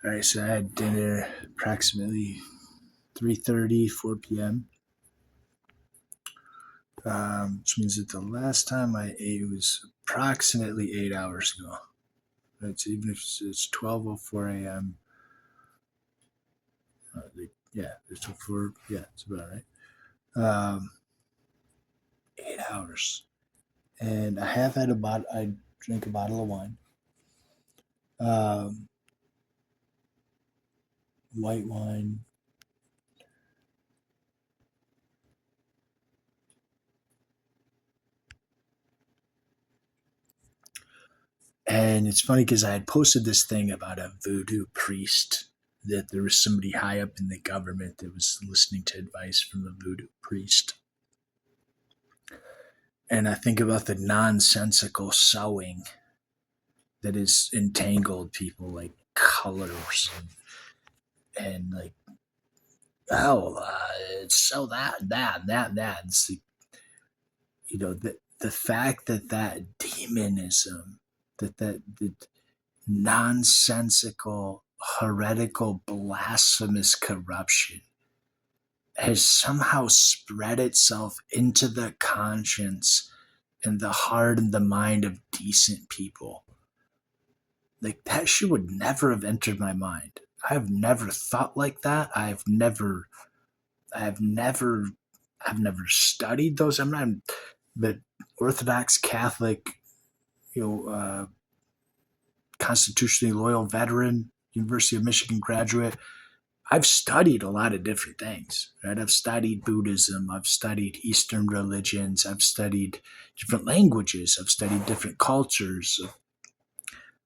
All right, so I had dinner approximately 3:30, 4 p.m., which means that the last time I ate was approximately 8 hours ago. That's even if it's 12:04 a.m. Yeah, it's 4. Yeah, it's about right. 8 hours, and I have had a bottle. I drink a bottle of wine, um, white wine. And it's funny because I had posted this thing about a voodoo priest, that there was somebody high up in the government that was listening to advice from a voodoo priest. And I think about the nonsensical sewing that has entangled people, like colors and like, oh, it's so that. It's like, the fact that demonism, that nonsensical, heretical, blasphemous corruption has somehow spread itself into the conscience and the heart and the mind of decent people. Like, that shit would never have entered my mind. I've never thought like that. I've never, I've never studied those. I'm not, but Orthodox Catholic, you know, constitutionally loyal veteran, University of Michigan graduate. I've studied a lot of different things, right? I've studied Buddhism, I've studied Eastern religions, I've studied different languages, I've studied different cultures.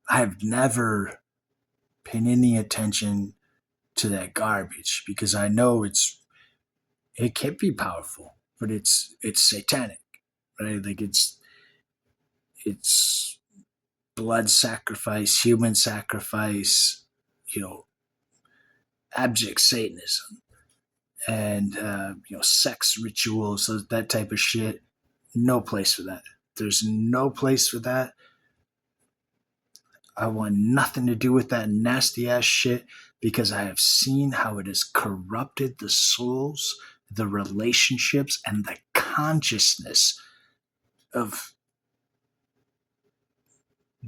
I've never paid any attention to that garbage because I know it can be powerful, but it's satanic, right? Like it's blood sacrifice, human sacrifice, you know, abject Satanism, and sex rituals, that type of shit. No place for that. There's no place for that. I want nothing to do with that nasty ass shit because I have seen how it has corrupted the souls, the relationships, and the consciousness of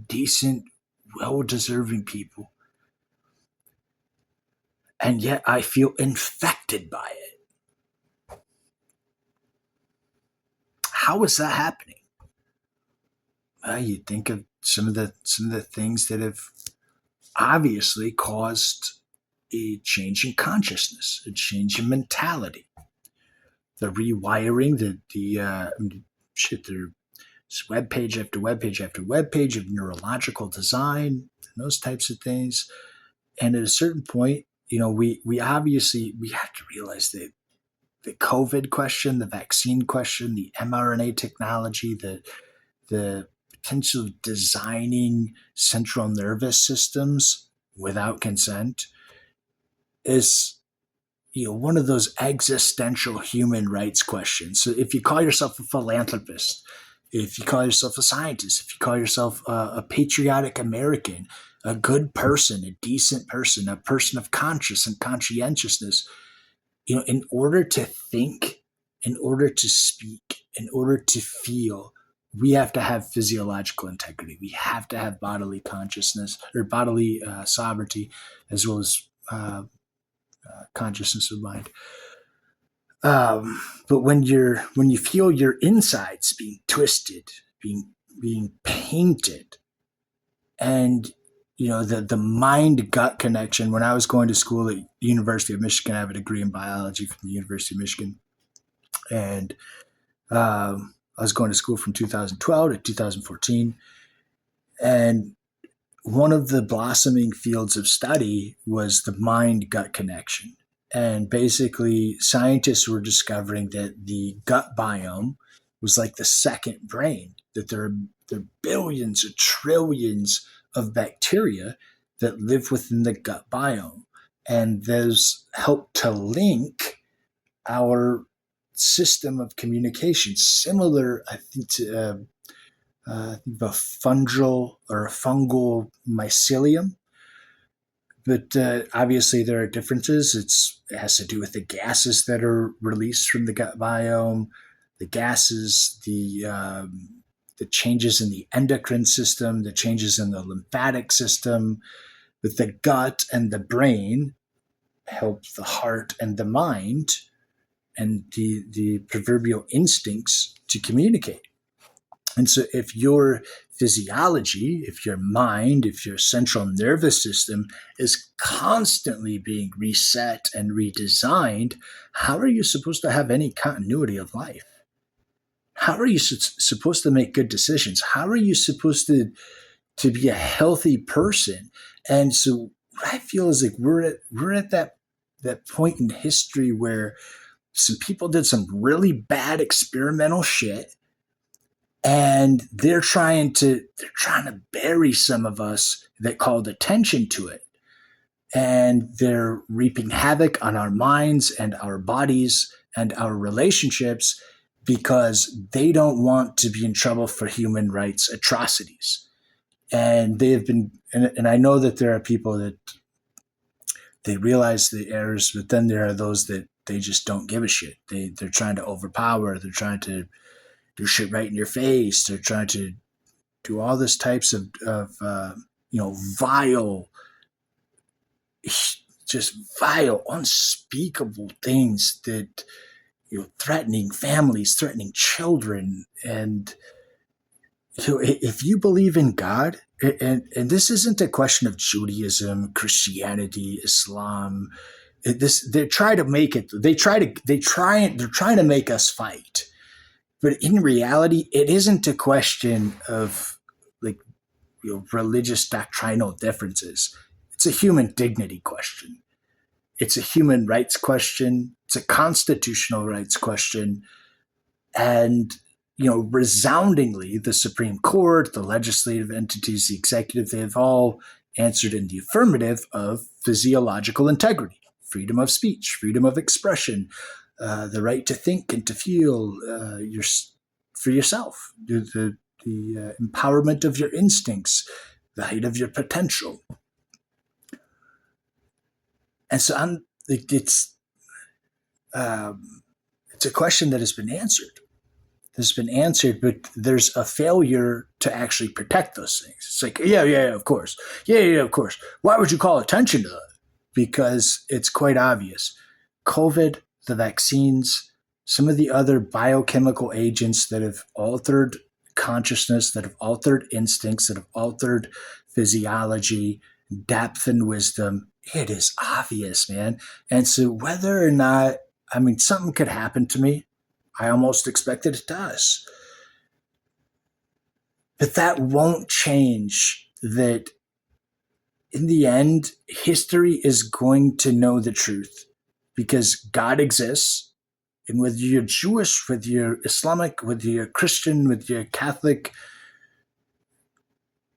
decent, well deserving people. And yet I feel infected by it. How is that happening? You think of some of the things that have obviously caused a change in consciousness, a change in mentality, the rewiring, shit. There's web page after web page after web page of neurological design, and those types of things. And at a certain point, we obviously we have to realize that the COVID question, the vaccine question, the mRNA technology, the potential of designing central nervous systems without consent is one of those existential human rights questions. So if you call yourself a philanthropist, if you call yourself a scientist, if you call yourself a patriotic American, a good person, a decent person, a person of conscience and conscientiousness, in order to think, in order to speak, in order to feel, we have to have physiological integrity. We have to have bodily consciousness or bodily sovereignty, as well as consciousness of mind. But when you feel your insides being twisted, being painted, and the mind gut connection. When I was going to school at the University of Michigan, I have a degree in biology from the University of Michigan, and I was going to school from 2012 to 2014, and one of the blossoming fields of study was the mind gut connection. And basically, scientists were discovering that the gut biome was like the second brain, that there are billions or trillions of bacteria that live within the gut biome. And those help to link our system of communication, similar, I think, to the fungal mycelium, But obviously, there are differences. It has to do with the gases that are released from the gut biome, the gases, the changes in the endocrine system, the changes in the lymphatic system. But the gut and the brain help the heart and the mind and the proverbial instincts to communicate. And so, if your physiology, if your mind, if your central nervous system is constantly being reset and redesigned, how are you supposed to have any continuity of life? How are you supposed to make good decisions? How are you supposed to be a healthy person? And so, what I feel is like we're at that point in history where some people did some really bad experimental shit, and they're trying to bury some of us that called attention to it, and they're reaping havoc on our minds and our bodies and our relationships because they don't want to be in trouble for human rights atrocities. And they have been, and I know that there are people that they realize the errors, but then there are those that they just don't give a shit. They're trying to overpower. They're trying to do shit right in your face. They're trying to do all this types of vile, just vile, unspeakable things that, threatening families, threatening children. And if you believe in God, and this isn't a question of Judaism, Christianity, Islam. They're trying to make it. They're trying to make us fight. But in reality, it isn't a question of religious doctrinal differences. It's a human dignity question. It's a human rights question. It's a constitutional rights question. And, resoundingly, the Supreme Court, the legislative entities, the executive, they've all answered in the affirmative of physiological integrity, freedom of speech, freedom of expression, the right to think and to feel for yourself, the empowerment of your instincts, the height of your potential. And so it's a question that has been answered. But there's a failure to actually protect those things. It's like, yeah, of course. Yeah, of course. Why would you call attention to that? Because it's quite obvious. COVID, the vaccines, some of the other biochemical agents that have altered consciousness, that have altered instincts, that have altered physiology, depth and wisdom, it is obvious, man. And so whether or not, something could happen to me, I almost expect that it does. But that won't change that in the end, history is going to know the truth because God exists. And whether you're Jewish, whether you're Islamic, whether you're Christian, whether you're Catholic,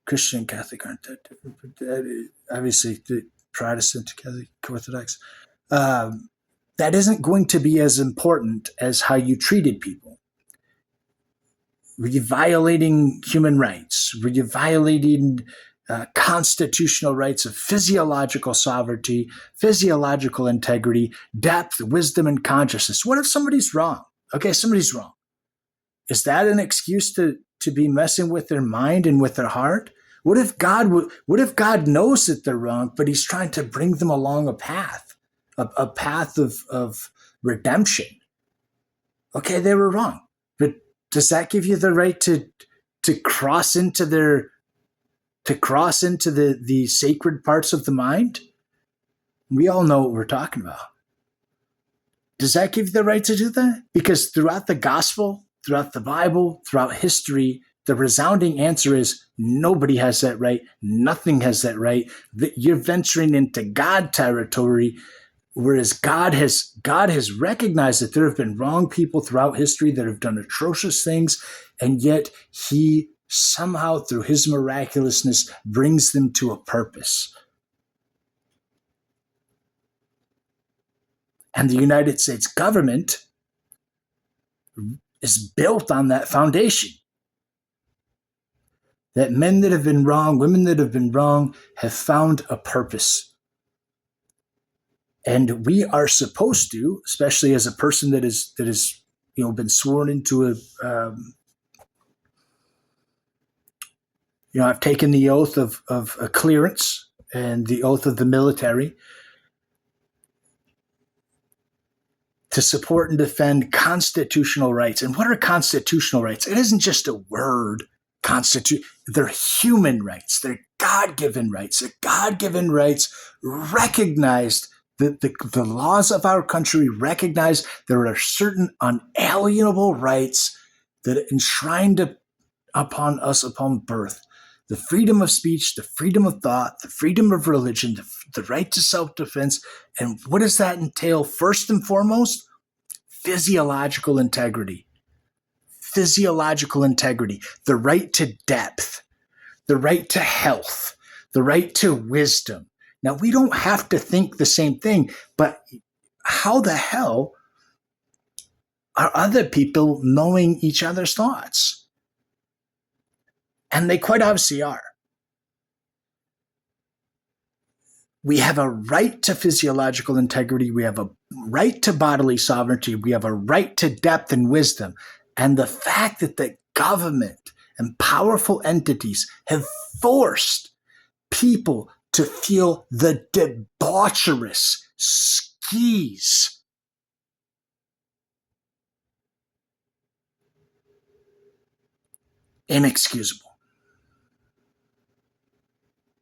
Christian and Catholic aren't that different, but obviously the Protestant, Catholic, Orthodox, that isn't going to be as important as how you treated people. Were you violating human rights? Were you violating constitutional rights of physiological sovereignty, physiological integrity, depth, wisdom, and consciousness? What if somebody's wrong? Okay, somebody's wrong. Is that an excuse to be messing with their mind and with their heart? What if God knows that they're wrong, but he's trying to bring them along a path of redemption? Okay, they were wrong, but does that give you the right to cross into the sacred parts of the mind? We all know what we're talking about. Does that give you the right to do that? Because throughout the gospel, throughout the Bible, throughout history, the resounding answer is nobody has that right. Nothing has that right. You're venturing into God territory, whereas God has recognized that there have been wrong people throughout history that have done atrocious things, and yet he somehow, through his miraculousness, brings them to a purpose. And the United States government is built on that foundation. That men that have been wrong, women that have been wrong, have found a purpose. And we are supposed to, especially as a person that is been sworn into I've taken the oath of a clearance and the oath of the military to support and defend constitutional rights. And what are constitutional rights? It isn't just a word. They're human rights. They're God-given rights. The God-given rights recognized the laws of our country recognize there are certain unalienable rights that are enshrined upon us upon birth. The freedom of speech, the freedom of thought, the freedom of religion, the right to self-defense. And what does that entail? First and foremost, physiological integrity. Physiological integrity, the right to depth, the right to health, the right to wisdom. Now, we don't have to think the same thing, but how the hell are other people knowing each other's thoughts? And they quite obviously are. We have a right to physiological integrity. We have a right to bodily sovereignty. We have a right to depth and wisdom. And the fact that the government and powerful entities have forced people to feel the debaucherous skis inexcusable.